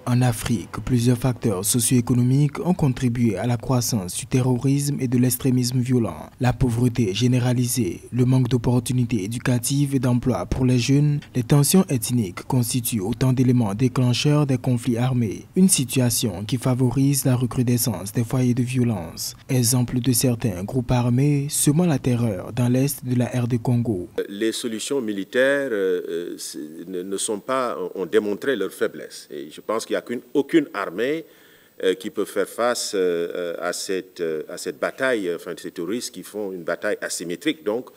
En Afrique, plusieurs facteurs socio-économiques ont contribué à la croissance du terrorisme et de l'extrémisme violent. La pauvreté généralisée, le manque d'opportunités éducatives et d'emploi pour les jeunes, les tensions ethniques constituent autant d'éléments déclencheurs des conflits armés. Une situation qui favorise la recrudescence des foyers de violence. Exemple de certains groupes armés semant la terreur dans l'est de la RD Congo. Les solutions militaires ont démontré leur faiblesse. Et je pense qu'il n'y a aucune armée qui peut faire face à cette bataille, enfin, ces terroristes qui font une bataille asymétrique. Donc,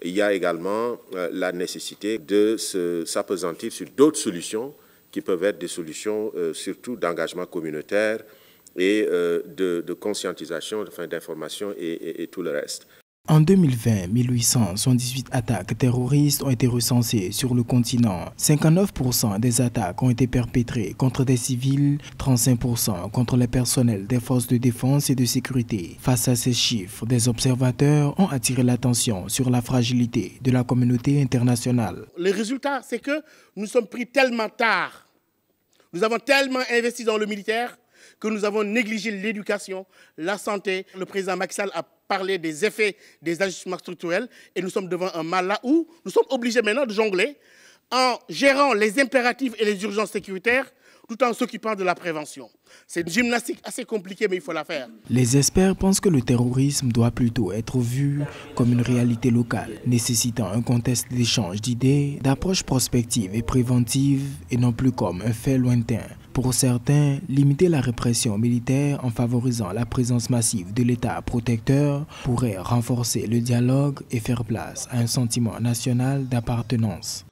il y a également la nécessité de s'appesantir sur d'autres solutions qui peuvent être des solutions surtout d'engagement communautaire et de conscientisation, enfin, d'information et tout le reste. En 2020, 1878 attaques terroristes ont été recensées sur le continent. 59% des attaques ont été perpétrées contre des civils, 35% contre les personnels des forces de défense et de sécurité. Face à ces chiffres, des observateurs ont attiré l'attention sur la fragilité de la communauté internationale. Le résultat, c'est que nous sommes pris tellement tard. Nous avons tellement investi dans le militaire que nous avons négligé l'éducation, la santé. Le président Macky Sall a parlé des effets des ajustements structurels et nous sommes devant un mal là où nous sommes obligés maintenant de jongler en gérant les impératifs et les urgences sécuritaires tout en s'occupant de la prévention. C'est une gymnastique assez compliquée, mais il faut la faire. Les experts pensent que le terrorisme doit plutôt être vu comme une réalité locale, nécessitant un contexte d'échange d'idées, d'approches prospectives et préventives, et non plus comme un fait lointain. Pour certains, limiter la répression militaire en favorisant la présence massive de l'État protecteur pourrait renforcer le dialogue et faire place à un sentiment national d'appartenance.